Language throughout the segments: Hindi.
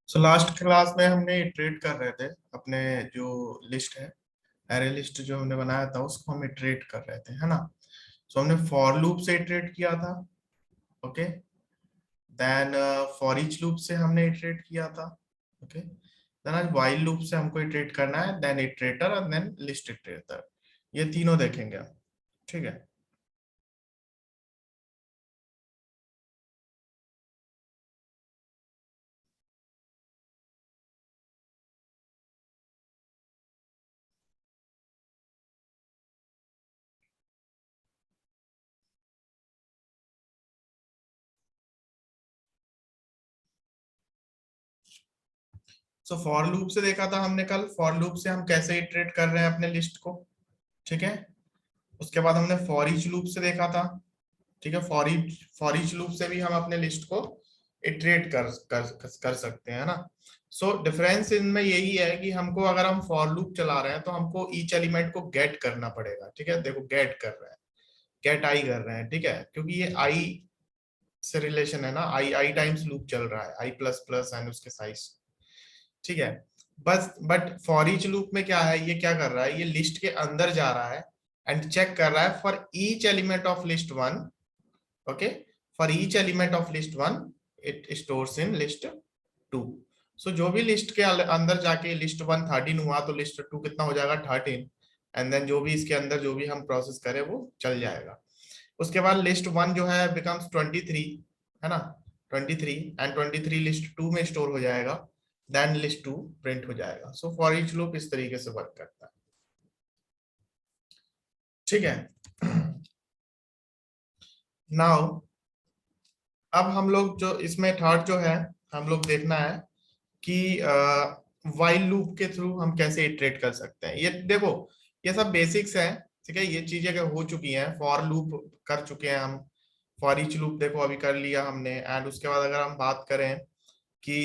सो लास्ट क्लास में हमने इटरेट कर रहे थे अपने जो लिस्ट है, एरे लिस्ट जो हमने बनाया था उसको हम इटरेट कर रहे थे, है ना। सो हमने फॉर लूप से इटरेट किया था। Okay, then for each loop से हमने इटरेट किया था। ओके, देन आज व्हाइल लूप से हमको इटरेट करना है, देन इटरेटर और देन लिस्ट इटरेटर। ये तीनों देखेंगे हम, ठीक है। सो फॉर लूप से देखा था हमने कल, फॉर लूप से हम कैसे इटरेट कर रहे हैं अपने लिस्ट को, ठीक है। उसके बाद हमने फॉर ईच लूप से देखा था, ठीक है। फॉर ईच लूप से भी हम अपने लिस्ट को इटरेट कर सकते हैं, ना। सो डिफरेंस इनमें यही है कि हमको अगर हम फॉर लूप चला रहे हैं तो हमको ईच एलिमेंट को गेट करना पड़ेगा, ठीक है। देखो गेट कर रहे हैं, गेट आई कर रहे हैं, ठीक है, क्योंकि ये आई से रिलेशन है ना, आई आई टाइम्स लूप चल रहा है, आई प्लस प्लस एंड उसके साइज, ठीक है। बस बट फॉर ईच लूप में क्या है, ये क्या कर रहा है, ये लिस्ट के अंदर जा रहा है एंड चेक कर रहा है for each element of list one. okay, for each element of list one it stores in list two. So जो भी लिस्ट के अंदर जाके लिस्ट वन 13 हुआ तो लिस्ट टू कितना हो जाएगा 13, एंड देन जो भी इसके अंदर जो भी हम प्रोसेस करें वो चल जाएगा। उसके बाद लिस्ट वन जो है बिकम्स 23, है ना, 23, एंड 23 लिस्ट टू में स्टोर हो जाएगा, देन लिस्ट टू प्रिंट हो जाएगा। सो फॉर ईच लूप इस तरीके से वर्क करता है, ठीक है। नाउ अब हम लोग जो इसमें थर्ड जो है हम लोग देखना है कि वाइल लूप के थ्रू हम कैसे इटरेट कर सकते हैं। ये देखो, ये सब बेसिक्स है, ठीक है। ये चीजें अगर हो चुकी हैं, फॉर लूप कर चुके हैं हम, फॉर ईच लूप देखो अभी कर लिया हमने, एंड उसके बाद अगर हम बात करें कि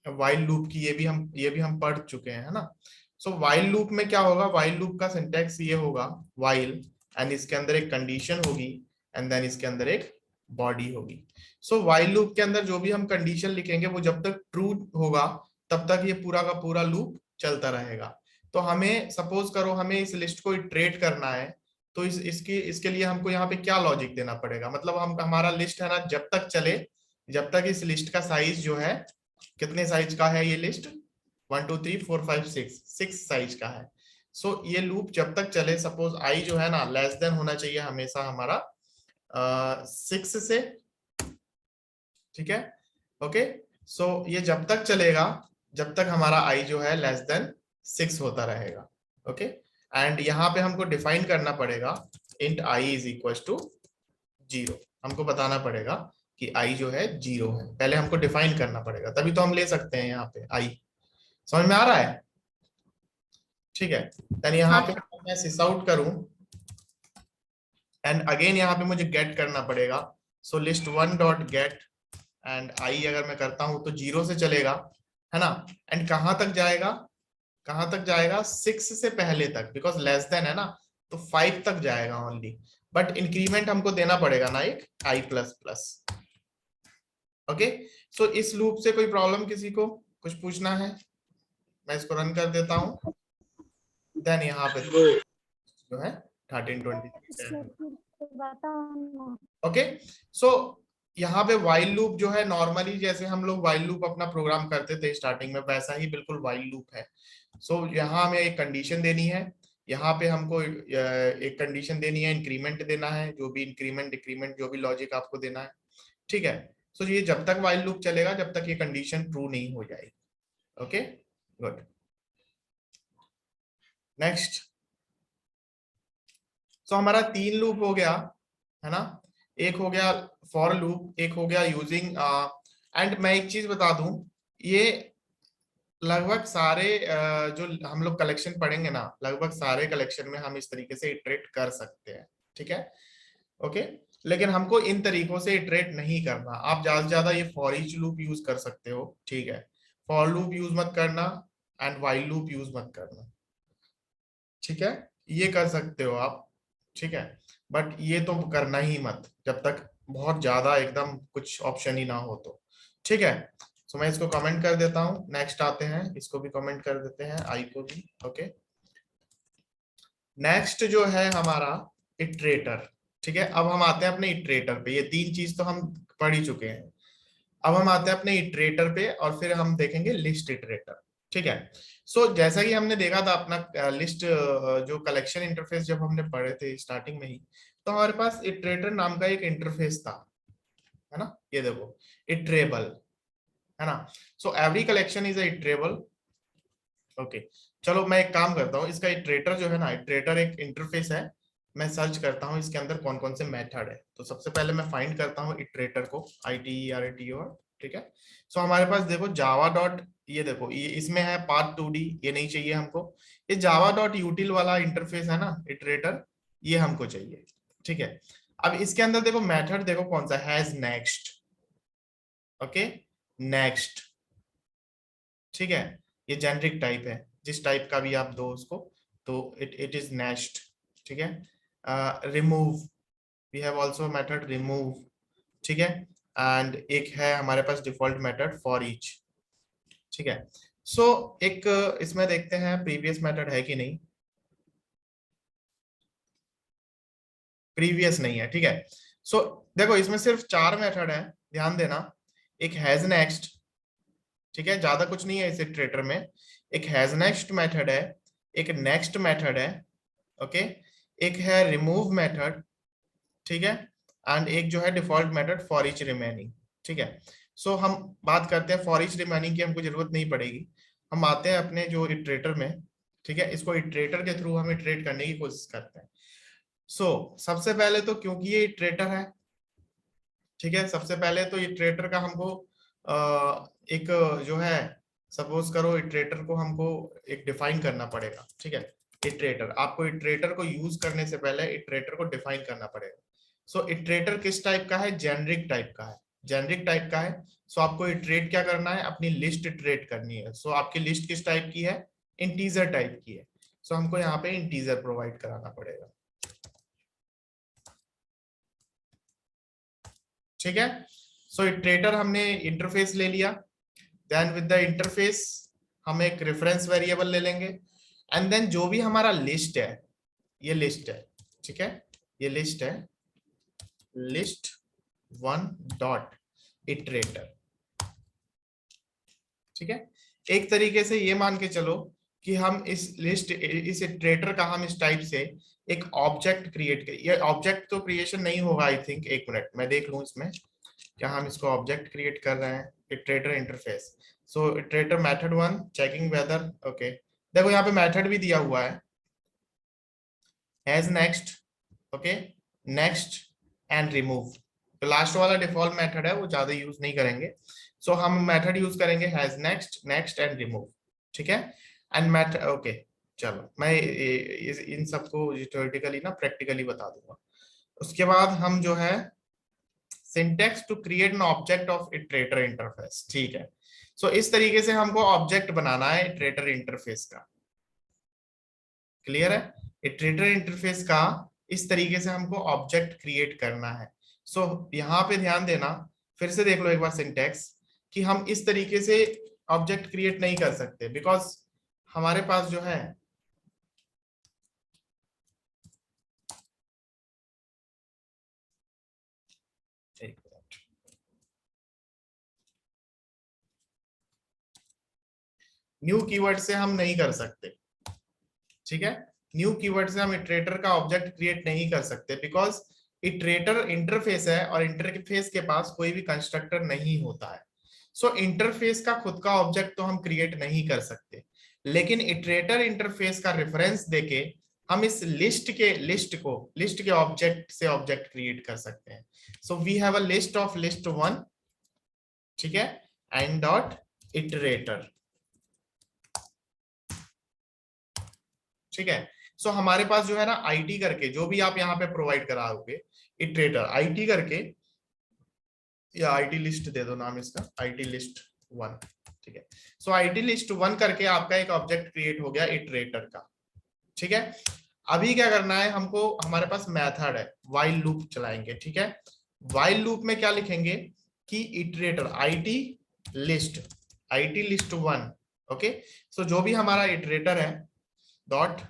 वाइल लूप की, ये भी हम पढ़ चुके हैं, है ना। सो वाइल लूप में क्या होगा, वाइल लूप का सिंटेक्स ये होगा, वाइल एंड इसके अंदर एक कंडीशन होगी एंड देन इसके अंदर एक बॉडी होगी। सो वाइल लूप के अंदर जो भी हम कंडीशन लिखेंगे वो जब तक ट्रू होगा तब तक ये पूरा का पूरा लूप चलता रहेगा। तो हमें सपोज करो हमें इस लिस्ट को इटरेट करना है, तो इसके लिए हमको यहाँ पे क्या लॉजिक देना पड़ेगा, मतलब हम हमारा लिस्ट है ना जब तक चले, जब तक इस लिस्ट का साइज जो है, कितने साइज का है ये लिस्ट, 1 2 3 4 5 6, 6 साइज का है। सो ये लूप जब तक चले, सपोज आई जो है ना लेस देन होना चाहिए हमेशा हमारा 6 से, ठीक है। ओके, सो ये जब तक चलेगा जब तक हमारा आई जो है लेस देन 6 होता रहेगा। ओके, एंड यहाँ पे हमको डिफाइन करना पड़ेगा int I is equal to 0। हमको बताना पड़ेगा कि आई जो है 0 है, पहले हमको डिफाइन करना पड़ेगा, तभी तो हम ले सकते हैं यहाँ पे आई। समझ में आ रहा है, ठीक है। देन यहाँ हाँ पे मैं सिस आउट करूं एंड अगेन यहाँ पे मुझे गेट करना पड़ेगा। So list one dot get and I अगर मैं करता हूं तो 0 से चलेगा, है ना। एंड कहां तक जाएगा, कहां तक जाएगा, 6 से पहले तक, बिकॉज लेस देन है ना, तो 5 तक जाएगा ओनली, बट इंक्रीमेंट हमको देना पड़ेगा ना एक आई प्लस प्लस। ओके, सो इस लूप से कोई प्रॉब्लम किसी को कुछ पूछना है, मैं इसको रन कर देता हूं, देन यहाँ पे जो है 13 20 ओके। सो यहाँ पे वाइल लूप जो है नॉर्मली जैसे हम लोग वाइल लूप अपना प्रोग्राम करते थे स्टार्टिंग में, वैसा ही बिल्कुल वाइल लूप है। सो यहाँ हमें एक कंडीशन देनी है, यहाँ पे हमको एक कंडीशन देनी है, इंक्रीमेंट देना है, जो भी इंक्रीमेंट डिक्रीमेंट जो भी लॉजिक आपको देना है, ठीक है। सो ये जब तक वाइल लूप चलेगा जब तक ये कंडीशन ट्रू नहीं हो जाएगी। Okay, good. नेक्स्ट, सो हमारा 3 लूप हो गया, है ना। एक हो गया फॉर लूप, एक हो गया यूजिंग, एंड मैं एक चीज बता दूं, ये लगभग सारे जो हम लोग कलेक्शन पढ़ेंगे ना, लगभग सारे कलेक्शन में हम इस तरीके से इटरेट कर सकते हैं, ठीक है। ओके, लेकिन हमको इन तरीकों से इटरेट नहीं करना। आप ज्यादा से ज्यादा ये फॉर ईच लूप यूज कर सकते हो, ठीक है। फॉर लूप यूज मत करना एंड व्हाइल लूप यूज मत करना, ठीक है। ये कर सकते हो आप, ठीक है, बट ये तो करना ही मत जब तक बहुत ज्यादा एकदम कुछ ऑप्शन ही ना हो तो। ठीक है, तो मैं इसको कमेंट कर देता हूँ। नेक्स्ट आते हैं, इसको भी कमेंट कर देते हैं, आई को भी। ओके, नेक्स्ट जो है हमारा इटरेटर। ठीक है, अब हम आते हैं अपने इटरेटर पे। ये तीन चीज तो हम पढ़ ही चुके हैं। अब हम आते हैं अपने इटरेटर पे और फिर हम देखेंगे लिस्ट इटरेटर। ठीक है, सो जैसा कि हमने देखा था अपना लिस्ट जो कलेक्शन इंटरफेस जब हमने पढ़े थे स्टार्टिंग में ही, तो हमारे पास इटरेटर नाम का एक इंटरफेस था, है ना। ये देखो, इटरेबल, है ना। So every collection is iterable. Okay, चलो मैं एक काम करता हूँ, इसका इटरेटर जो है ना, इटरेटर एक इंटरफेस है। मैं सर्च करता हूँ इसके अंदर कौन कौन से मेथड है। तो सबसे पहले मैं फाइंड करता हूँ इटरेटर को, ITERATOR। ठीक है, सो हमारे पास देखो जावा डॉट, ये देखो ये इसमें है पार्ट 2D, ये नहीं चाहिए हमको। ये जावा डॉट यूटिल वाला इंटरफेस है ना इटरेटर, ये हमको चाहिए। ठीक है, अब इसके अंदर देखो मेथड, देखो कौन सा हैज नेक्स्ट। Okay, next. ठीक है, ये जेनरिक टाइप है, जिस टाइप का भी आप दो उसको, तो इट इट इज नेक्स्ट। ठीक है, remove, we have also method remove. ठीक है, एंड एक है हमारे पास डिफॉल्ट मेथड फॉर ईच। ठीक है, सो एक इसमें देखते हैं प्रीवियस मेथड है कि नहीं। प्रीवियस नहीं है, ठीक है। सो देखो इसमें सिर्फ 4 मेथड है, ध्यान देना। एक हैज नेक्स्ट, ठीक है, ज्यादा कुछ नहीं है इस इटरेटर में। एक हैज नेक्स्ट मेथड है, एक नेक्स्ट मेथड है, ओके, एक है रिमूव मेथड, ठीक है, एंड एक जो है default method for each remaining. ठीक है, सो हम बात करते हैं फॉर ईच रिमेनिंग की, हमको जरूरत नहीं पड़ेगी। हम आते हैं अपने जो इटरेटर में। ठीक है, इसको इटरेटर के थ्रू हम इटरेट करने की कोशिश करते हैं। सबसे पहले तो क्योंकि ये इटरेटर है, ठीक है, सबसे पहले तो इटरेटर का हमको एक जो है, सपोज करो इटरेटर को हमको एक डिफाइन करना पड़ेगा। ठीक है, इटरेटर, आपको इटरेटर को यूज करने से पहले इटरेटर को डिफाइन करना पड़ेगा। इटरेटर किस टाइप का है, जेनरिक टाइप का है। जेनरिक टाइप का है, आपको इटरेट क्या करना है, अपनी लिस्ट इटरेट करनी है। आपकी लिस्ट किस टाइप की है, इंटीजर टाइप की है। हमको यहाँ पे इंटीजर प्रोवाइड कराना पड़ेगा। ठीक है, इटरेटर हमने इंटरफेस ले लिया। देन विद द इंटरफेस हम एक रेफरेंस वेरिएबल ले लेंगे, एंड देन जो भी हमारा लिस्ट है, ये लिस्ट है। ठीक है, ये लिस्ट है, लिस्ट 1 डॉट इटरेटर। ठीक है, एक तरीके से ये मान के चलो कि हम इस लिस्ट, इस इटरेटर का हम इस टाइप से एक ऑब्जेक्ट क्रिएट करें। ये ऑब्जेक्ट तो क्रिएशन नहीं होगा आई थिंक, एक मिनट मैं देख लूं इसमें क्या हम इसको ऑब्जेक्ट क्रिएट कर रहे हैं। Iterator interface, iterator method 1 checking weather. Okay, देखो यहाँ पे मेथड भी दिया हुआ है, has next, okay, next and remove. तो लास्ट वाला डिफॉल्ट मेथड है, वो ज्यादा यूज नहीं करेंगे। हम मेथड यूज करेंगे has next, next and remove. ठीक है, एंड मेथड, ओके, चलो मैं इन सबको थ्योरेटिकली ना प्रैक्टिकली बता दूंगा। उसके बाद हम जो है syntax to create an object of iterator interface. ठीक है, इस तरीके से हमको ऑब्जेक्ट बनाना है इटरेटर इंटरफेस का। क्लियर है, इटरेटर इंटरफेस का इस तरीके से हमको ऑब्जेक्ट क्रिएट करना है। यहाँ पे ध्यान देना, फिर से देख लो एक बार सिंटेक्स, कि हम इस तरीके से ऑब्जेक्ट क्रिएट नहीं कर सकते, बिकॉज हमारे पास जो है न्यू कीवर्ड से हम नहीं कर सकते। ठीक है, न्यू कीवर्ड से हम इटरेटर का ऑब्जेक्ट क्रिएट नहीं कर सकते, बिकॉज इटरेटर इंटरफेस है और इंटरफेस के पास कोई भी कंस्ट्रक्टर नहीं होता है। इंटरफेस का खुद का ऑब्जेक्ट तो हम क्रिएट नहीं कर सकते, लेकिन इटरेटर इंटरफेस का रेफरेंस देके हम इस लिस्ट के ऑब्जेक्ट से ऑब्जेक्ट क्रिएट कर सकते हैं। We have a list of list 1, ठीक है, एंड डॉट इटरेटर। ठीक है, हमारे पास जो है ना आईटी करके, जो भी आप यहाँ पे प्रोवाइड कराओगे इटरेटर आईटी करके, या आईटी लिस्ट दे दो नाम इसका, आईटी लिस्ट 1। ठीक है, आईटी लिस्ट 1 करके आपका एक ऑब्जेक्ट क्रिएट हो गया इटरेटर का। ठीक है, अभी क्या करना है हमको, हमारे पास मेथड है, व्हाइल लूप चलाएंगे। ठीक है, व्हाइल लूप में क्या लिखेंगे, कि इटरेटर आईटी लिस्ट 1, ओके। सो जो भी हमारा इटरेटर है डॉट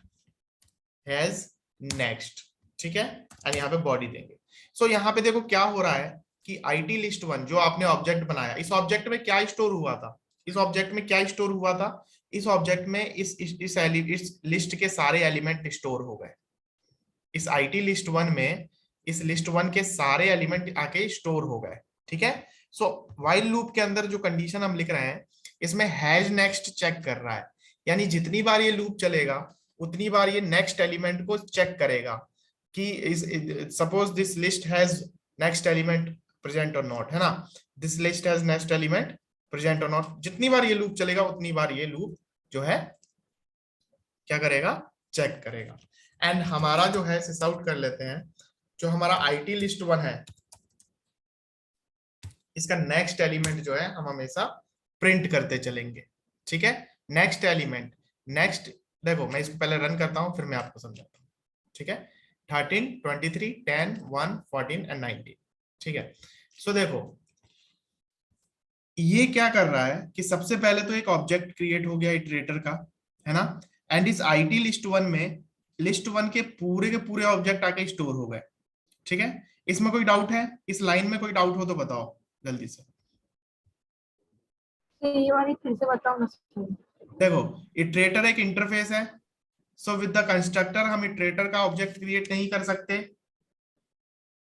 हैज नेक्स्ट, ठीक है, एंड यहाँ पे बॉडी देंगे। सो यहाँ पे देखो क्या हो रहा है कि आईटी लिस्ट 1 जो आपने ऑब्जेक्ट बनाया, इस ऑब्जेक्ट में क्या स्टोर हुआ था, इस ऑब्जेक्ट में क्या स्टोर हुआ था, इस ऑब्जेक्ट में इस लिस्ट के सारे एलिमेंट स्टोर हो गए। इस आईटी लिस्ट 1 में इस लिस्ट 1 के सारे एलिमेंट आके स्टोर हो गए, ठीक है। सो व्हाइल लूप के अंदर जो कंडीशन हम लिख रहे हैं इसमें हैज नेक्स्ट चेक कर रहा है, यानी जितनी बार ये लूप चलेगा उतनी बार ये नेक्स्ट एलिमेंट को चेक करेगा कि suppose this list has next element present और नॉट, है ना, this list has next element present और नॉट। जितनी बार ये लूप चलेगा उतनी बार ये लूप जो है क्या करेगा, चेक करेगा। एंड हमारा जो है सिस आउट कर लेते हैं, जो हमारा आईटी लिस्ट 1 है इसका नेक्स्ट एलिमेंट जो है हम हमेशा प्रिंट करते चलेंगे, ठीक है। नेक्स्ट एलिमेंट, नेक्स्ट, देखो मैं इसको पहले रन करता हूं फिर मैं आपको समझाता हूँ, ठीक है। 13, 23, 10, 1, 14 एंड 19, ठीक है। सो देखो ये क्या कर रहा है कि सबसे पहले तो एक ऑब्जेक्ट क्रिएट हो गया इटरेटर का, है ना, एंड इस आईटी लिस्ट 1 में लिस्ट 1 के पूरे ऑब्जेक्ट आके स्टोर हो गए, ठीक है। इसमें कोई डाउट है, इस लाइन में कोई डाउट हो तो बताओ जल्दी से। ये वाली फिर से बताओ ना। देखो इटरेटर एक इंटरफेस है, सो विद द कंस्ट्रक्टर हम इटरेटर का ऑब्जेक्ट क्रिएट नहीं कर सकते,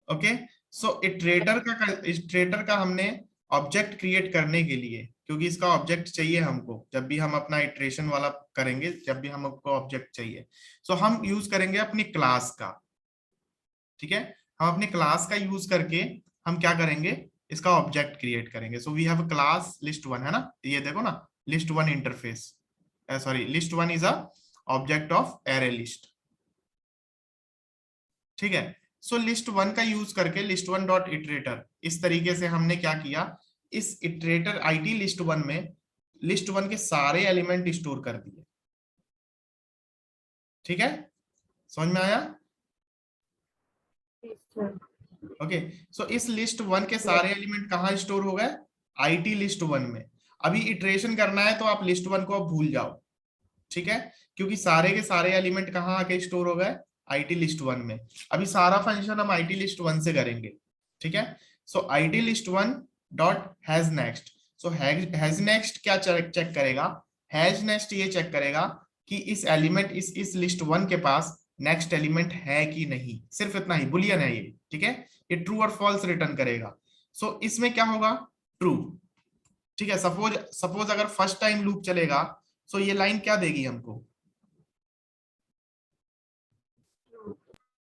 ओके। सो इटरेटर का हमने ऑब्जेक्ट क्रिएट करने के लिए, क्योंकि इसका ऑब्जेक्ट चाहिए हमको जब भी हम अपना इटरेशन वाला करेंगे, जब भी हमको ऑब्जेक्ट चाहिए, सो हम यूज करेंगे अपनी क्लास का, ठीक है। हम अपने क्लास का यूज करके हम क्या करेंगे, इसका ऑब्जेक्ट क्रिएट करेंगे। So we have class list 1, है ना, ये देखो ना, list 1 interface, sorry list 1 is a object of array list, ठीक है। सो लिस्ट 1 का यूज करके लिस्ट 1 डॉट इटरेटर, इस तरीके से हमने क्या किया, इस इटरेटर आईटी लिस्ट 1 में लिस्ट 1 के सारे एलिमेंट स्टोर कर दिए, ठीक है, समझ में आया, ओके। सो इस लिस्ट 1 के सारे एलिमेंट कहाँ स्टोर हो गए, आईटी लिस्ट 1 में। अभी इटरेशन करना है तो आप लिस्ट 1 को अब भूल जाओ, ठीक है, क्योंकि सारे के सारे एलिमेंट कहाँ आके स्टोर हो गए, आईटी लिस्ट 1 में। अभी सारा फंक्शन हम आईटी लिस्ट 1 से करेंगे, ठीक है। So IT list 1 dot has next, so has next क्या चेक करेगा, हैज नेक्स्ट ये चेक करेगा कि इस एलिमेंट इस लिस्ट 1 के पास नेक्स्ट एलिमेंट है कि नहीं, सिर्फ इतना ही, बुलियन है ये, ठीक है, ये ट्रू और फॉल्स रिटर्न करेगा। सो इसमें क्या होगा, ट्रू, ठीक है। सपोज अगर फर्स्ट टाइम लूप चलेगा सो ये लाइन क्या देगी हमको,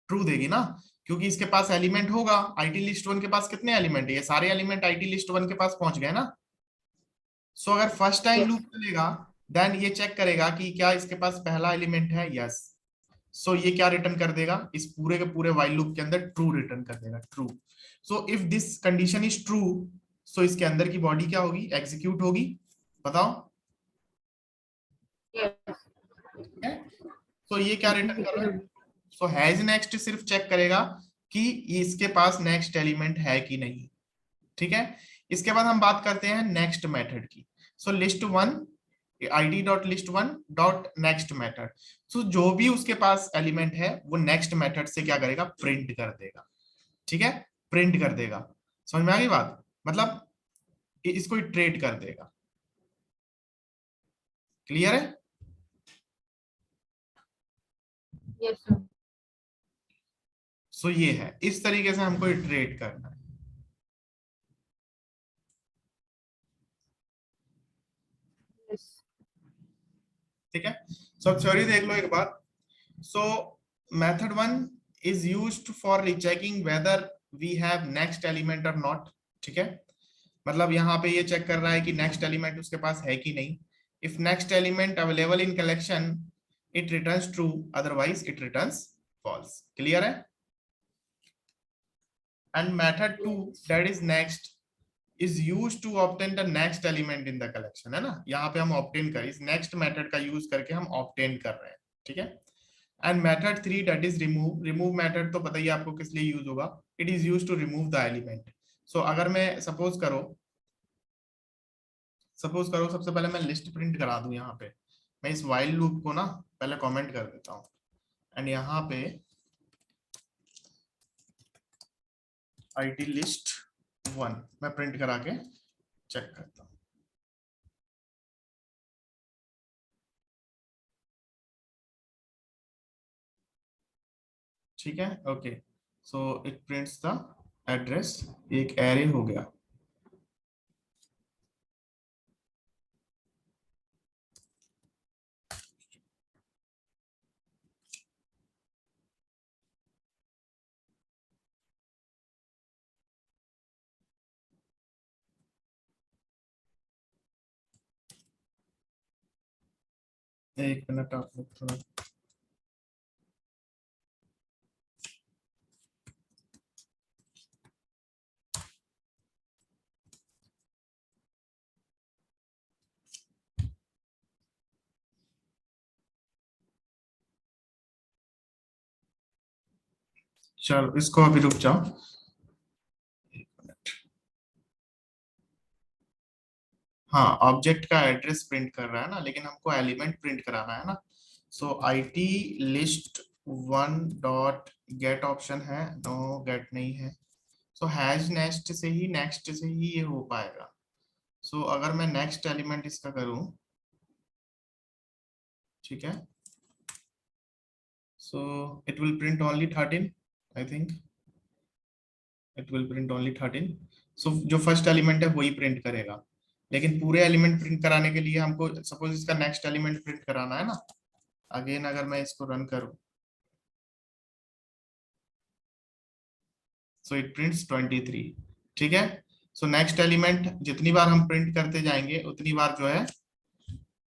ट्रू देगी ना, क्योंकि इसके पास एलिमेंट होगा, आईटी लिस्ट 1 के पास कितने एलिमेंट है, ये सारे एलिमेंट आईटी लिस्ट 1 के पास पहुंच गए ना। सो अगर फर्स्ट टाइम लूप चलेगा देन ये चेक करेगा कि क्या इसके पास पहला एलिमेंट है, यस। सो ये क्या रिटर्न कर देगा, इस पूरे के पूरे व्हाइल लूप के अंदर ट्रू रिटर्न कर देगा, true. So if this condition is true, so इसके अंदर की बॉडी क्या होगी, एग्जीक्यूट होगी, बताओ। तो ये क्या रिटर्न कर रहा है, सो हैज नेक्स्ट सिर्फ चेक करेगा कि इसके पास नेक्स्ट एलिमेंट है कि नहीं, ठीक है। इसके बाद हम बात करते हैं नेक्स्ट मेथड की। So list 1 id dot list 1 dot next method, so जो भी उसके पास एलिमेंट है वो नेक्स्ट मेथड से क्या करेगा, प्रिंट कर देगा, ठीक है, प्रिंट कर देगा। समझ में आ गई बात, मतलब इसको इटरेट कर देगा, क्लियर है। Yes sir. सो ये है, इस तरीके से हमको इटरेट करना है, ठीक है। सो अब थ्योरी देख लो एक बार। So method 1 is used for rechecking whether we have next element और नॉट, ठीक है, मतलब यहाँ पे ये चेक कर रहा है कि नेक्स्ट एलिमेंट उसके पास है कि नहीं। If next element available in collection it returns true, otherwise it returns false, clear है। And method 2 that is next is used to obtain the next element in the collection, है ना, यहाँ पे हम obtain कर, इस next method का यूज करके हम obtain कर रहे हैं, ठीक है। and method 3 that is remove, remove method तो पता ही आपको किस लिए यूज होगा, it is used to remove the element। सो अगर मैं सपोज करो सबसे पहले मैं लिस्ट प्रिंट करा दूं यहाँ पे, मैं इस वाइल लूप को ना पहले कमेंट कर देता हूँ एंड यहाँ पे id list 1 मैं प्रिंट करा के चेक करता हूँ। ठीक है, okay, so it prints the address, एक एरे हो गया। एक मिनट आप लोग थोड़ा, चलो इसको अभी रुक जाओ। हाँ, ऑब्जेक्ट का एड्रेस प्रिंट कर रहा है ना, लेकिन हमको एलिमेंट प्रिंट कराना है ना। सो IT list 1 dot gate option है, नो गेट नहीं है। सो हैज नेक्स्ट से ही ये हो पाएगा। सो अगर मैं नेक्स्ट एलिमेंट इसका करूं, ठीक है, so it will print only 13, I think it will print only 13। सो जो फर्स्ट एलिमेंट है वही प्रिंट करेगा, लेकिन पूरे एलिमेंट प्रिंट कराने के लिए हमको सपोज इसका नेक्स्ट एलिमेंट प्रिंट कराना है ना। अगेन अगर मैं इसको रन करूं, सो इट प्रिंट्स 23। ठीक है, सो नेक्स्ट एलिमेंट जितनी बार हम प्रिंट करते जाएंगे उतनी बार जो है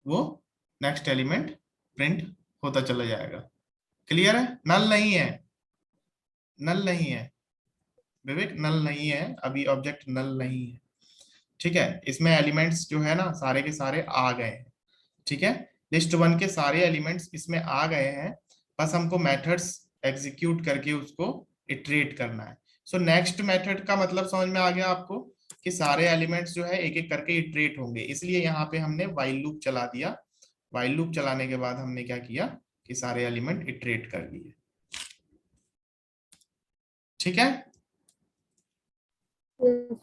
वो नेक्स्ट एलिमेंट प्रिंट होता चला जाएगा। क्लियर है? नल नहीं है, नल नहीं है विवेक, नल नहीं है, अभी ऑब्जेक्ट नल नहीं है। ठीक है, इसमें एलिमेंट्स जो है ना सारे के सारे आ गए हैं। ठीक है, लिस्ट 1 के सारे एलिमेंट्स इसमें आ गए हैं, बस हमको मेथड्स एग्जीक्यूट करके उसको इटरेट करना है। सो नेक्स्ट मेथड का मतलब समझ में आ गया आपको कि सारे एलिमेंट्स जो है एक एक करके इटरेट होंगे, इसलिए यहाँ पे हमने व्हाइल लूप चला दिया। व्हाइल लूप चलाने के बाद हमने क्या किया कि सारे एलिमेंट इटरेट कर दिए। ठीक है, Yes.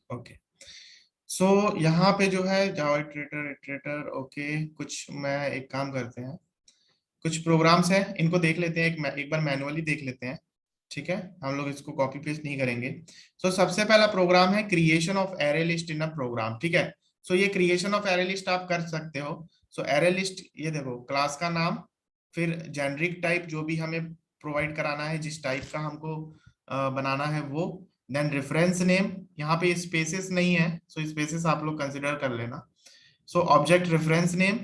ओके, सो यहाँ पे जो है जावा इटरेटर इटरेटर, ओके, कुछ मैं एक काम करते हैं, कुछ प्रोग्राम्स हैं इनको देख लेते हैं, एक बार मैनुअली देख लेते हैं। ठीक है, हम लोग इसको कॉपी पेस्ट नहीं करेंगे। सो सबसे पहला प्रोग्राम है creation of array list in a program. ठीक है, सो ये क्रिएशन ऑफ एरे लिस्ट आप कर सकते हो। सो एरे लिस्ट, ये देखो क्लास का नाम, फिर जेनरिक टाइप जो भी हमें प्रोवाइड कराना है, जिस टाइप का हमको बनाना है वो, देन रेफरेंस नेम, यहाँ पे स्पेसेस नहीं है, सो स्पेसेस आप लोग कंसिडर कर लेना। So object reference name,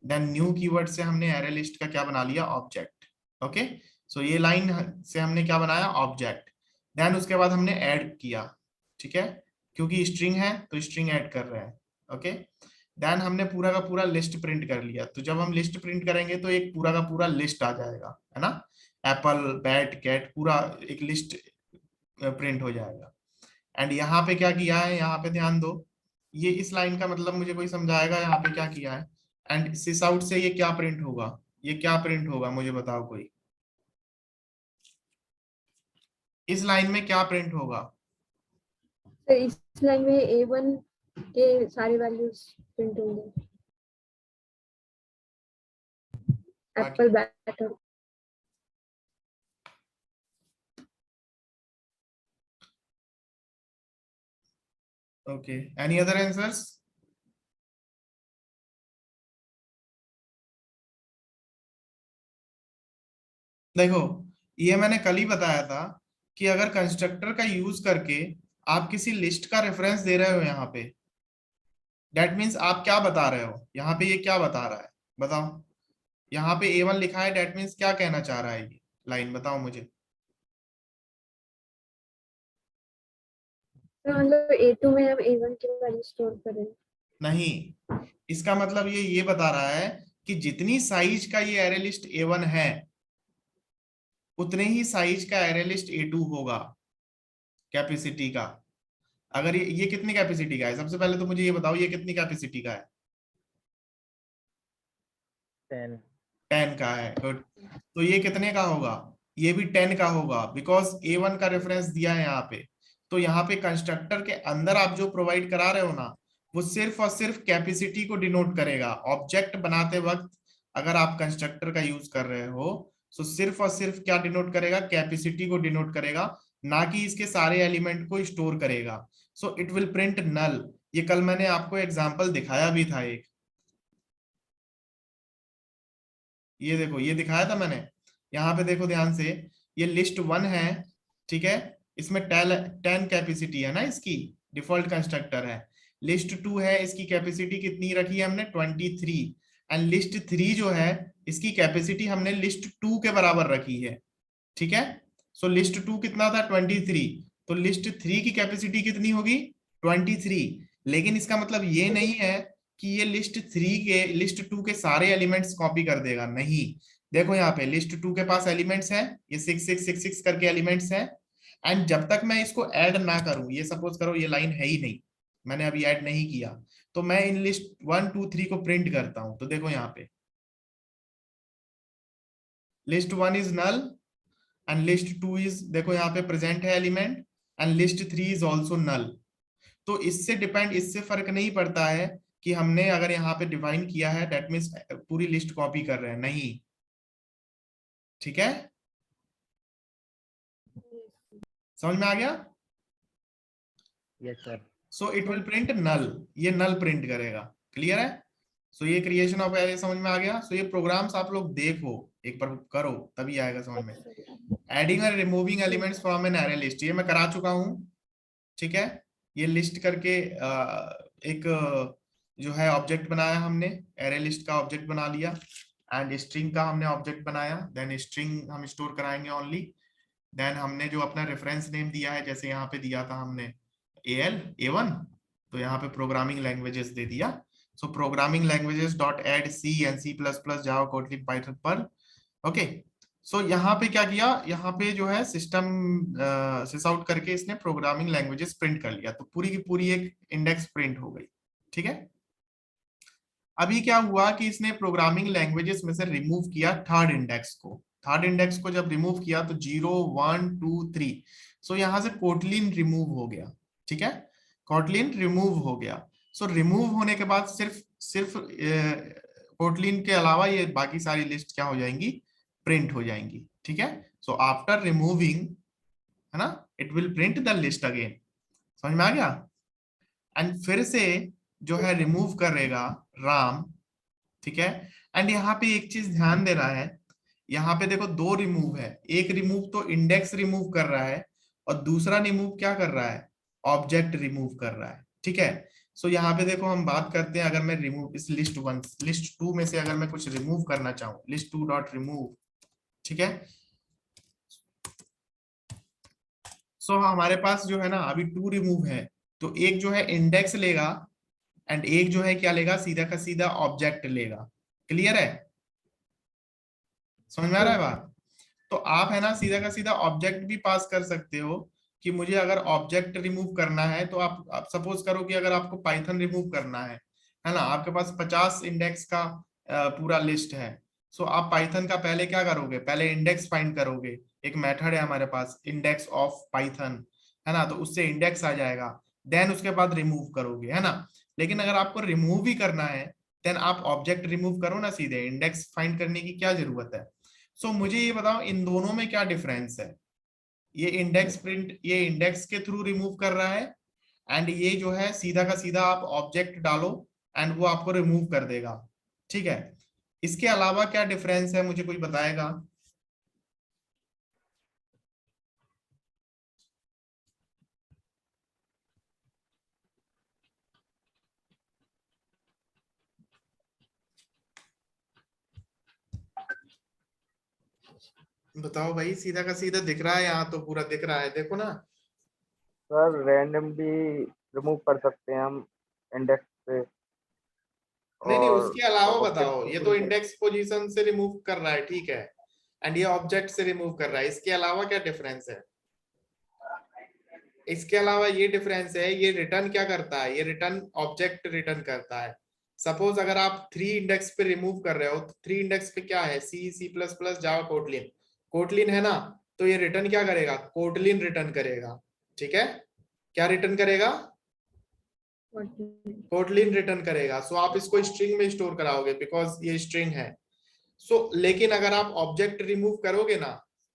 then new keyword से हमने एरे लिस्ट का क्या बना लिया, ऑब्जेक्ट। ओके, सो ये लाइन से हमने क्या बनाया, ऑब्जेक्ट। देन उसके बाद हमने ऐड किया, ठीक है, क्योंकि स्ट्रिंग है तो स्ट्रिंग ऐड कर रहे हैं। ओके, देन हमने पूरा का पूरा लिस्ट प्रिंट कर लिया। तो जब हम लिस्ट प्रिंट करेंगे तो एक पूरा का पूरा लिस्ट आ जाएगा, है ना, एप्पल बैट कैट पूरा एक लिस्ट प्रिंट हो जाएगा। एंड यहाँ पे क्या किया है, यहाँ पे ध्यान दो, ये इस लाइन का मतलब मुझे कोई समझाएगा यहाँ पे क्या किया है। एंड सिस आउट से ये क्या प्रिंट होगा, ये क्या प्रिंट होगा मुझे बताओ कोई, इस लाइन में क्या प्रिंट होगा। तो इस लाइन में A1 के सारे वैल्यूज प्रिंट होंगे, एप्पल बैट और ओके, एनी अदर आंसर्स? देखो, ये मैंने कल ही बताया था कि अगर कंस्ट्रक्टर का यूज करके आप किसी लिस्ट का रेफरेंस दे रहे हो यहाँ पे, दैट मीन्स आप क्या बता रहे हो यहाँ पे, ये क्या बता रहा है बताओ। यहाँ पे A1 लिखा है, दैट मीन्स क्या कहना चाह रहा है ये लाइन, बताओ मुझे। तो मतलब A2 में हम A1 की वैल्यू स्टोर करें। नहीं, इसका मतलब ये बता रहा है कि जितनी साइज का ये एरे लिस्ट A1 है, उतने ही साइज का एरे लिस्ट A2 होगा कैपेसिटी का। अगर ये कितनी कैपेसिटी का है, सबसे पहले तो मुझे ये बताओ ये कितनी कैपेसिटी का है? 10। 10 का है, गुड। तो ये कितने का होगा? ये भी 10 का होगा, बिकॉज A1 का रेफरेंस दिया है यहाँ पे। तो यहाँ पे कंस्ट्रक्टर के अंदर आप जो प्रोवाइड करा रहे हो ना, वो सिर्फ और सिर्फ कैपेसिटी को डिनोट करेगा। ऑब्जेक्ट बनाते वक्त अगर आप कंस्ट्रक्टर का यूज कर रहे हो तो सिर्फ और सिर्फ क्या डिनोट करेगा? कैपेसिटी को डिनोट करेगा, ना कि इसके सारे एलिमेंट को स्टोर करेगा। सो इट विल प्रिंट नल। ये कल मैंने आपको एग्जांपल दिखाया भी था एक, ये देखो ये दिखाया था मैंने। यहाँ पे देखो ध्यान से, ये लिस्ट 1 है, ठीक है, इसमें 10 कैपेसिटी है ना, इसकी डिफॉल्ट कंस्ट्रक्टर है। लिस्ट 2 है, इसकी कैपेसिटी कितनी रखी है हमने? 23। एंड लिस्ट 3 जो है, इसकी कैपेसिटी हमने लिस्ट 2 के बराबर रखी है, ठीक है। सो लिस्ट 2 कितना था? 23। तो लिस्ट 3 की कैपेसिटी कितनी होगी? 23। लेकिन इसका मतलब ये नहीं है कि ये लिस्ट 2 के सारे एलिमेंट्स कॉपी कर देगा, नहीं। देखो यहाँ पे लिस्ट 2 के पास एलिमेंट्स हैं, ये 6 6 6 6 करके एलिमेंट्स हैं। एंड जब तक मैं इसको ऐड ना करूं, ये सपोज करो ये लाइन है ही नहीं, मैंने अभी ऐड नहीं किया, तो मैं इन लिस्ट 1 2 3 को प्रिंट करता हूं। तो देखो यहाँ पे list 1 is null and list 2 is, देखो यहाँ पे प्रेजेंट है element, and list 3 is also null. तो इससे फर्क नहीं पड़ता है कि हमने अगर यहाँ पे डिफाइन किया है दैट मीन्स पूरी लिस्ट कॉपी कर रहे हैं, नहीं, ठीक है। समझ में आ गया? Yes sir. So it will print null, ये नल प्रिंट करेगा। क्लियर है? सो ये क्रिएशन ऑफ एरे समझ में आ गया। सो ये प्रोग्राम्स आप लोग देखो एक बार, करो तभी आएगा समझ में। एडिंग और removing elements from an array list, ये मैं करा चुका हूं, ठीक है। ये लिस्ट करके एक जो है ऑब्जेक्ट बनाया हमने, एरे लिस्ट का ऑब्जेक्ट बना लिया, एंड स्ट्रिंग का हमने ऑब्जेक्ट बनाया, देन स्ट्रिंग हम स्टोर कराएंगे ओनली। देन हमने जो अपना रेफरेंस नेम दिया है, जैसे यहाँ पे दिया था हमने A1, तो यहाँ पे प्रोग्रामिंग लैंग्वेजेस दे दिया। So programming languages dot add C and C++, Java, Kotlin, Python, Perl. Okay, so यहाँ पे क्या किया, यहाँ पे जो है सिस्टम सिस आउट करके इसने प्रोग्रामिंग लैंग्वेजेस प्रिंट कर लिया, तो पूरी की पूरी एक इंडेक्स प्रिंट हो गई, ठीक है। अभी क्या हुआ कि इसने प्रोग्रामिंग लैंग्वेजेस में से रिमूव किया थर्ड इंडेक्स को। थर्ड इंडेक्स को जब रिमूव किया तो 0 1 2 3, सो यहाँ से कोटलिन रिमूव हो गया, ठीक है, कोटलिन रिमूव हो गया। सो रिमूव होने के बाद सिर्फ सिर्फ कोटलिन के अलावा ये बाकी सारी लिस्ट क्या हो जाएंगी? प्रिंट हो जाएंगी, ठीक है। सो आफ्टर रिमूविंग, है ना, it will print the list again. समझ में आ गया? एंड फिर से जो है रिमूव करेगा राम, ठीक है। एंड यहाँ पे एक चीज ध्यान देना है, यहाँ पे देखो दो रिमूव है, एक रिमूव तो इंडेक्स रिमूव कर रहा है, और दूसरा रिमूव क्या कर रहा है? ऑब्जेक्ट रिमूव कर रहा है, ठीक है। सो यहाँ पे देखो हम बात करते हैं, अगर मैं रिमूव इस लिस्ट 2 में से अगर मैं कुछ रिमूव करना चाहूँ, लिस्ट 2 डॉट रिमूव, ठीक है। सो हमारे पास जो है ना अभी 2 रिमूव है, तो एक जो है इंडेक्स लेगा, एंड एक जो है क्या लेगा? सीधा का सीधा ऑब्जेक्ट लेगा। क्लियर है? समझ में आ रहा है बात? तो आप है ना सीधा का सीधा ऑब्जेक्ट भी पास कर सकते हो, कि मुझे अगर ऑब्जेक्ट रिमूव करना है, तो आप सपोज करो कि अगर आपको पाइथन रिमूव करना है ना, आपके पास 50 इंडेक्स का पूरा लिस्ट है। सो आप पाइथन का पहले क्या करोगे? पहले इंडेक्स फाइंड करोगे, एक मेथड है हमारे पास इंडेक्स ऑफ पाइथन, है ना, तो उससे इंडेक्स आ जाएगा, देन उसके बाद रिमूव करोगे, है ना। लेकिन अगर आपको रिमूव ही करना है, देन आप ऑब्जेक्ट रिमूव करो ना, सीधे इंडेक्स फाइंड करने की क्या जरूरत है? सो मुझे ये बताओ इन दोनों में क्या डिफरेंस है? ये इंडेक्स के थ्रू रिमूव कर रहा है, एंड ये जो है सीधा का सीधा आप ऑब्जेक्ट डालो एंड वो आपको रिमूव कर देगा, ठीक है। इसके अलावा क्या डिफरेंस है, मुझे कोई बताएगा? बताओ भाई, सीधा का सीधा दिख रहा है, यहाँ तो पूरा दिख रहा है, देखो ना। सर रैंडमली रिमूव कर सकते हैं हम इंडेक्स से। नहीं नहीं, और उसके अलावा ऑब्जेक्ट बताओ, से ये तो पूरी इंडेक्स पोजीशन से रिमूव कर रहा है, ठीक है, एंड ये ऑब्जेक्ट से रिमूव कर रहा है। इसके अलावा क्या डिफरेंस है? इसके अलावा ये डिफरेंस है, ये रिटर्न क्या करता है? ये रिटर्न ऑब्जेक्ट रिटर्न करता है। सपोज अगर आप 3 इंडेक्स पे रिमूव कर रहे हो तो 3 इंडेक्स पे क्या है? सी, सी प्लस प्लस, जावा, कोटलिन। कोटलिन है ना, तो ये रिटर्न क्या करेगा? कोटलिन रिटर्न करेगा। ठीक है, क्या रिटर्न करेगा? कोटलिन रिटर्न करेगा। सो आप इसको स्ट्रिंग में स्टोर कराओगे बिकॉज ये स्ट्रिंग है। सो लेकिन अगर आप ऑब्जेक्ट रिमूव करोगे ना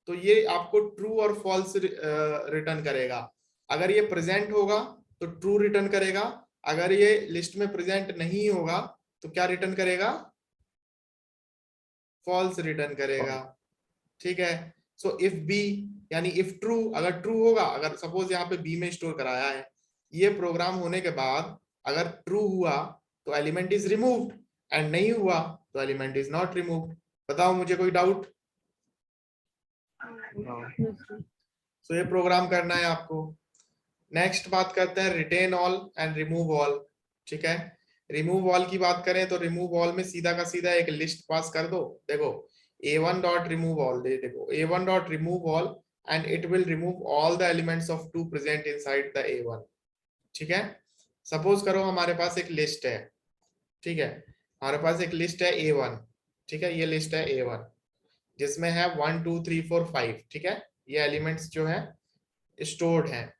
तो ये आपको ट्रू और फॉल्स रिटर्न करेगा। अगर ये प्रेजेंट होगा तो ट्रू रिटर्न करेगा, अगर ये लिस्ट में प्रेजेंट नहीं होगा तो क्या रिटर्न करेगा? फॉल्स रिटर्न करेगा। ठीक है, सो इफ बी यानी इफ ट्रू, अगर ट्रू होगा, अगर सपोज यहाँ पे बी में स्टोर कराया है, ये प्रोग्राम होने के बाद अगर ट्रू हुआ तो एलिमेंट इज रिमूव्ड, एंड नहीं हुआ तो एलिमेंट इज नॉट रिमूव्ड। बताओ मुझे कोई डाउट? सो ये प्रोग्राम करना है आपको। नेक्स्ट बात करते हैं retain all and remove all. ठीक है, रिमूव ऑल की बात करें तो रिमूव ऑल में सीधा का सीधा एक लिस्ट पास कर दो। देखो a1 डॉट रिमूव ऑल, देखो a1 dot remove all and it will remove all the elements of 2 present inside the a1। ठीक है, सपोज करो हमारे पास एक लिस्ट है। ठीक है, हमारे पास एक लिस्ट है a1। ठीक है, ये लिस्ट है a1 जिसमें है 1 2 3 4 5। ठीक है, ये एलिमेंट्स जो है स्टोर्ड हैं।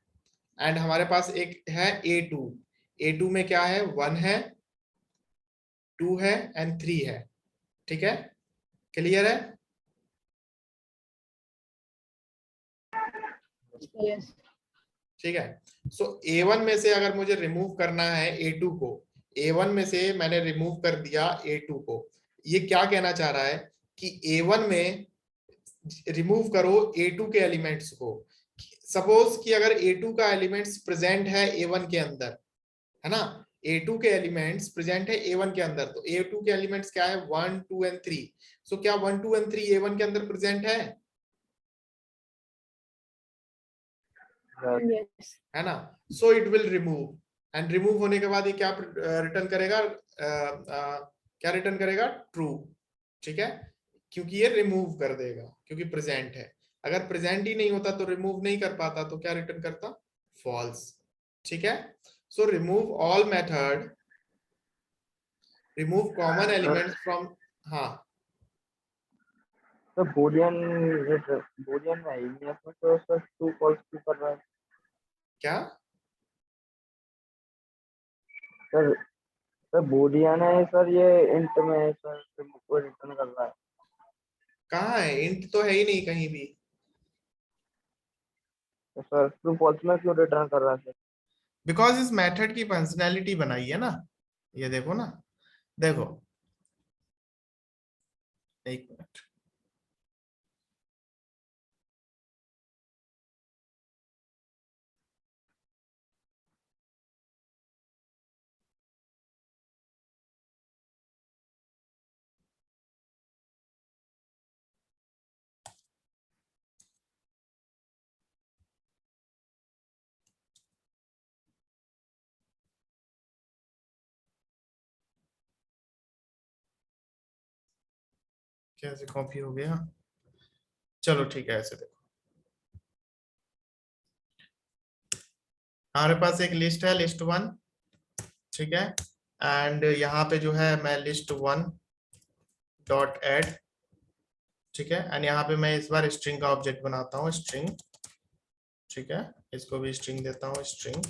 एंड हमारे पास एक है a2। a2 में क्या है? 1 है, 2 है एंड 3 है। ठीक है, क्लियर है? Yes. ठीक है, सो a1 में से अगर मुझे रिमूव करना है a2 को, a1 में से मैंने रिमूव कर दिया a2 को, ये क्या कहना चाह रहा है कि a1 में रिमूव करो a2 के एलिमेंट्स को। सपोज कि अगर a2 का एलिमेंट्स प्रेजेंट है a1 के अंदर, है ना, a2 के एलिमेंट्स प्रेजेंट है a1 के अंदर, तो a2 के एलिमेंट्स क्या है? 1 2 एंड 3। सो क्या 1 2 एंड 3 a1 के अंदर प्रेजेंट है? Yes. है ना, सो it will remove, and remove होने के बाद ये क्या रिटर्न करेगा? क्या रिटर्न करेगा? ट्रू। ठीक है, क्योंकि ये रिमूव कर देगा, क्योंकि प्रेजेंट है। अगर प्रेजेंट ही नहीं होता तो रिमूव नहीं कर पाता, तो क्या रिटर्न करता? फॉल्स। ठीक है, so remove all method, remove common elements from. हाँ, तो बूलियन में ही नहीं है तो सर ट्रू फॉल्स क्यों कर रहा है क्या? सर? सर बूलियन है सर, ये इंट में है सर, वो रिटर्न कर रहा है। कहाँ है? इंट तो है ही नहीं कहीं भी। तो सर ट्रू फॉल्स में क्यों रिटर्न कर रहा है सर? बिकॉज इस मेथड की फंक्शनैलिटी बनाई है ना, ये देखो ना, देखो एक मिनट, कैसे कॉपी हो गया? चलो ठीक है, ऐसे देखो, हमारे पास एक लिस्ट है, लिस्ट 1। ठीक है, एंड यहाँ पे जो है मैं लिस्ट 1 डॉट एड। ठीक है, एंड यहाँ पे मैं इस बार स्ट्रिंग का ऑब्जेक्ट बनाता हूँ, स्ट्रिंग। ठीक है, इसको भी स्ट्रिंग देता हूँ, स्ट्रिंग।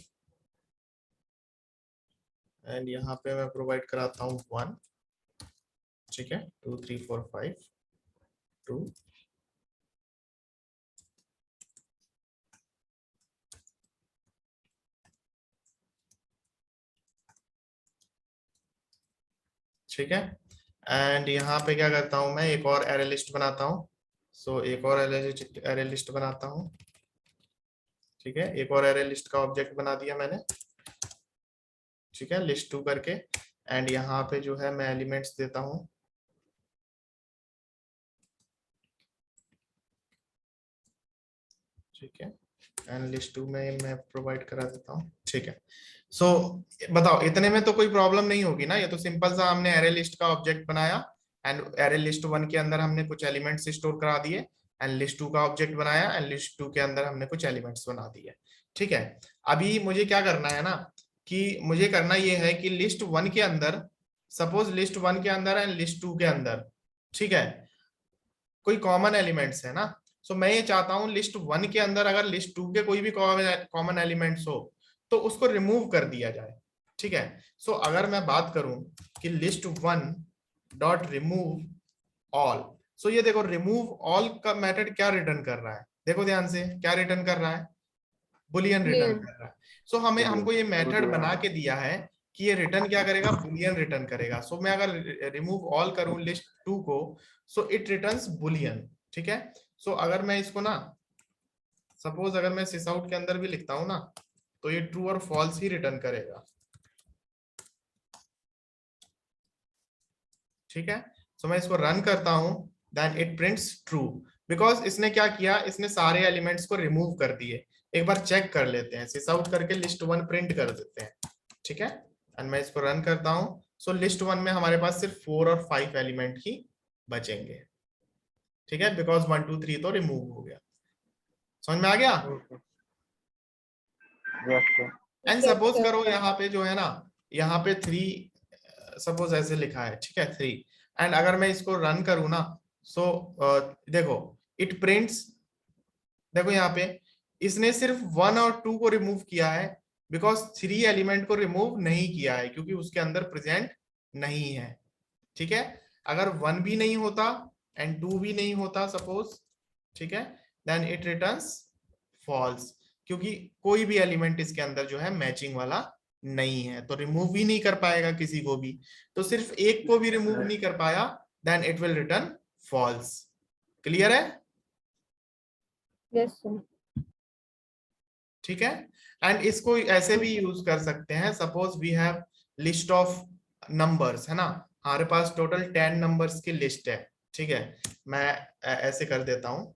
एंड यहाँ पे मैं प्रोवाइड कराता हूँ 1। ठीक है, 2 3 4 5 2। ठीक है, एंड यहाँ पे क्या करता हूँ मैं? एक और एरे लिस्ट बनाता हूँ। सो एक और एरे लिस्ट बनाता हूँ। ठीक है, एक और एरे लिस्ट का ऑब्जेक्ट बना दिया मैंने। ठीक है, लिस्ट 2 करके, एंड यहाँ पे जो है मैं एलिमेंट्स देता हूँ। ठीक है, एंड लिस्ट 2 में मैं प्रोवाइड करा देता हूँ। ठीक है, सो बताओ इतने में तो कोई प्रॉब्लम नहीं होगी ना? ये तो सिंपल सा हमने एरे लिस्ट का ऑब्जेक्ट बनाया, एंड एरे लिस्ट 1 के अंदर हमने कुछ एलिमेंट्स स्टोर करा दिए एंड लिस्ट 2 का ऑब्जेक्ट बनाया एंड लिस्ट 2 के अंदर हमने कुछ एलिमेंट्स बना दिए। ठीक है, अभी मुझे क्या करना है ना कि मुझे करना ये है कि लिस्ट 1 के अंदर, सपोज लिस्ट 1 के अंदर एंड लिस्ट 2 के अंदर, ठीक है, कोई कॉमन एलिमेंट्स है ना। सो मैं ये चाहता हूं लिस्ट 1 के अंदर अगर लिस्ट 2 के कोई भी कॉमन एलिमेंट्स हो तो उसको रिमूव कर दिया जाए। ठीक है, सो अगर मैं बात करूं कि लिस्ट 1 डॉट रिमूव ऑल, सो ये देखो रिमूव ऑल का मेथड क्या रिटर्न कर रहा है, देखो ध्यान से क्या रिटर्न कर रहा है, बुलियन रिटर्न Boolean. कर रहा है। सो हमें हमको ये मेथड बना के दिया है कि ये रिटर्न क्या करेगा, बुलियन रिटर्न करेगा। सो मैं अगर रिमूव ऑल करूं लिस्ट 2 को, सो इट रिटर्न्स बुलियन। ठीक है, सो अगर मैं इसको ना सपोज अगर मैं सिस आउट के अंदर भी लिखता हूं ना तो ये ट्रू और फॉल्स ही रिटर्न करेगा। ठीक है, सो मैं इसको रन करता हूं, then it prints true, because इसने क्या किया, इसने सारे एलिमेंट्स को रिमूव कर दिए। एक बार चेक कर लेते हैं, सिस आउट करके लिस्ट 1 प्रिंट कर देते हैं। ठीक है, एंड मैं इसको रन करता हूं, सो लिस्ट 1 में हमारे पास सिर्फ 4 और 5 एलिमेंट ही बचेंगे। ठीक है, बिकॉज 1 2 3 तो रिमूव हो गया। समझ में आ गया। Yes sir. And Yes, suppose sir. करो यहाँ पे जो है ना, यहाँ पे 3 सपोज ऐसे लिखा है। ठीक है, 3, एंड अगर मैं इसको रन करूँ ना, सो देखो इट प्रिंट्स, देखो यहाँ पे इसने सिर्फ 1 और 2 को रिमूव किया है, बिकॉज 3 एलिमेंट को रिमूव नहीं किया है क्योंकि उसके अंदर प्रेजेंट नहीं है। ठीक है, अगर 1 भी नहीं होता एंड 2 भी नहीं होता सपोज, ठीक है, देन इट रिटर्न्स फॉल्स, क्योंकि कोई भी एलिमेंट इसके अंदर जो है मैचिंग वाला नहीं है, तो रिमूव ही नहीं कर पाएगा किसी को भी। तो सिर्फ एक को भी रिमूव नहीं कर पाया, then it will return false. Clear है। Yes, sir. ठीक है, एंड इसको ऐसे भी यूज कर सकते हैं, suppose we have list of numbers, है ना, हमारे पास टोटल 10 नंबर्स की लिस्ट है। ठीक है, मैं ऐसे कर देता हूं,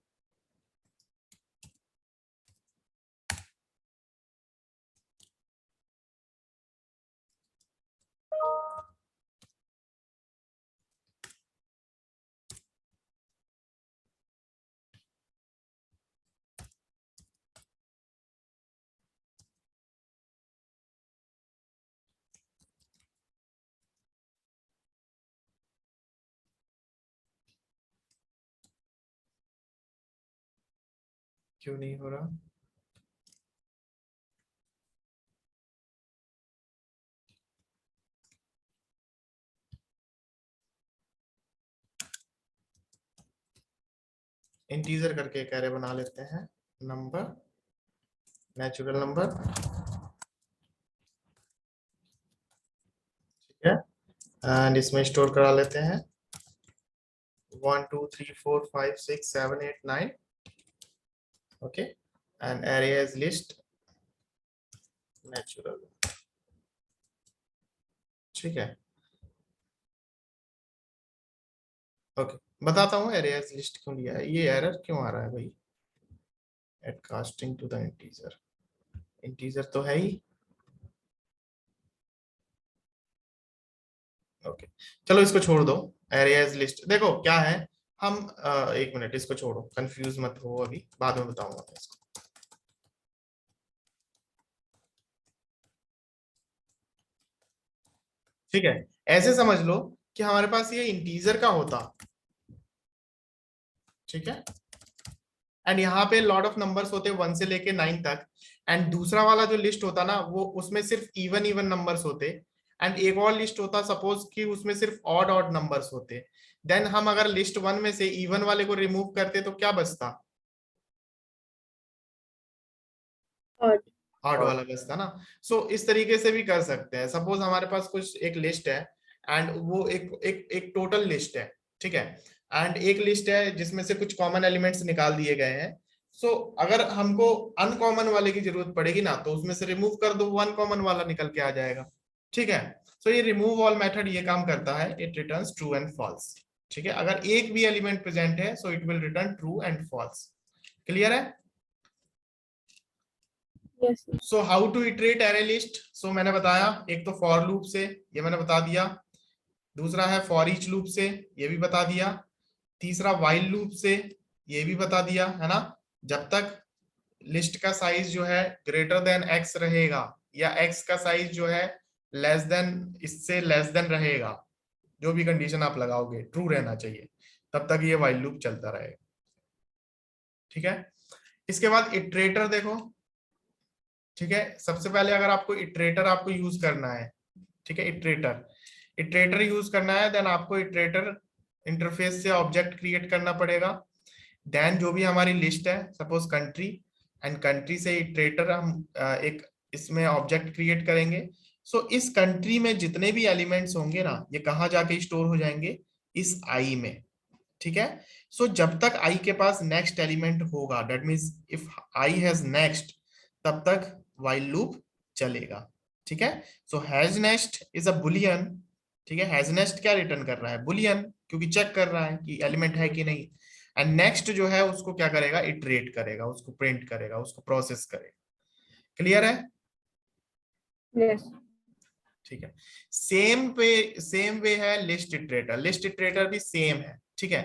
क्यों नहीं हो रहा। इंटीजर करके एक एरे बना लेते हैं, नंबर, नेचुरल नंबर। ठीक है, एंड इसमें स्टोर करा लेते हैं 1 2 3 4 5 6 7 8 9। Okay, and array as list natural. ठीक है, ओके, बताता हूँ एरे एज लिस्ट क्यों लिया है, ये एरर क्यों आ रहा है भाई। At casting to the integer, integer तो है ही। ओके, चलो इसको छोड़ दो, एरे एज लिस्ट। देखो क्या है, हम एक मिनट इसको छोड़ो, कंफ्यूज मत हो, अभी बाद में बताऊंगा मैं इसको। ठीक है, ऐसे समझ लो कि हमारे पास ये इंटीजर का होता। ठीक है, एंड यहाँ पे लॉट ऑफ नंबर्स होते 1 से लेके 9 तक, एंड दूसरा वाला जो लिस्ट होता ना वो उसमें सिर्फ इवन इवन नंबर्स होते, एंड एक और लिस्ट होता सपोज कि उसमें सिर्फ ऑड ऑड नंबर्स होते। देन हम अगर लिस्ट 1 में से इवन वाले को रिमूव करते तो क्या बचता, Odd. ऑड वाला बचता ना। सो इस तरीके से भी कर सकते हैं, सपोज हमारे पास कुछ एक लिस्ट है एंड वो एक टोटल लिस्ट है। ठीक है, एंड एक लिस्ट है जिसमें से कुछ कॉमन एलिमेंट्स निकाल दिए गए हैं। सो अगर हमको अनकॉमन वाले की जरूरत पड़ेगी ना तो उसमें से रिमूव कर दो, वो अनकॉमन वाला निकल के आ जाएगा। ठीक है, सो ये रिमूव ऑल मेथड ये काम करता है, it returns true and false. ठीक है, अगर एक भी एलिमेंट प्रेजेंट है so it will return true and false. Clear है। Yes, sir. So how to iterate array list, so मैंने बताया एक तो फॉर लूप से, ये मैंने बता दिया। दूसरा है फॉर ईच लूप से, ये भी बता दिया। तीसरा वाइल लूप से, ये भी बता दिया है ना। जब तक लिस्ट का साइज जो है ग्रेटर देन एक्स रहेगा या एक्स का साइज जो है लेस देन, इससे लेस देन रहेगा, जो भी कंडीशन आप लगाओगे ट्रू रहना चाहिए, तब तक ये वाइल लूप चलता रहेगा। ठीक है, इसके बाद इटरेटर देखो। ठीक है, सबसे पहले अगर आपको इटरेटर आपको यूज करना है, ठीक है, इटरेटर यूज करना है, देन आपको इटरेटर इंटरफेस से ऑब्जेक्ट क्रिएट करना पड़ेगा। देन जो भी हमारी लिस्ट है, सपोज कंट्री, एंड कंट्री से इटरेटर हम एक इसमें ऑब्जेक्ट क्रिएट करेंगे। सो इस कंट्री में जितने भी एलिमेंट्स होंगे ना, ये कहाँ जाके स्टोर हो जाएंगे, इस आई में। ठीक है, सो जब तक आई के पास नेक्स्ट एलिमेंट होगा, that means if I has next, तब तक वाइल लूप चलेगा। ठीक है, सो has next is a Boolean. ठीक है, हैज नेक्स्ट क्या रिटर्न कर रहा है, बुलियन, क्योंकि चेक कर रहा है कि एलिमेंट है कि नहीं। एंड नेक्स्ट जो है उसको क्या करेगा, इटरेट करेगा, उसको प्रिंट करेगा, उसको प्रोसेस करेगा। क्लियर है? Yes. ठीक है, सेम वे है लिस्ट इटरेटर भी सेम है। ठीक है,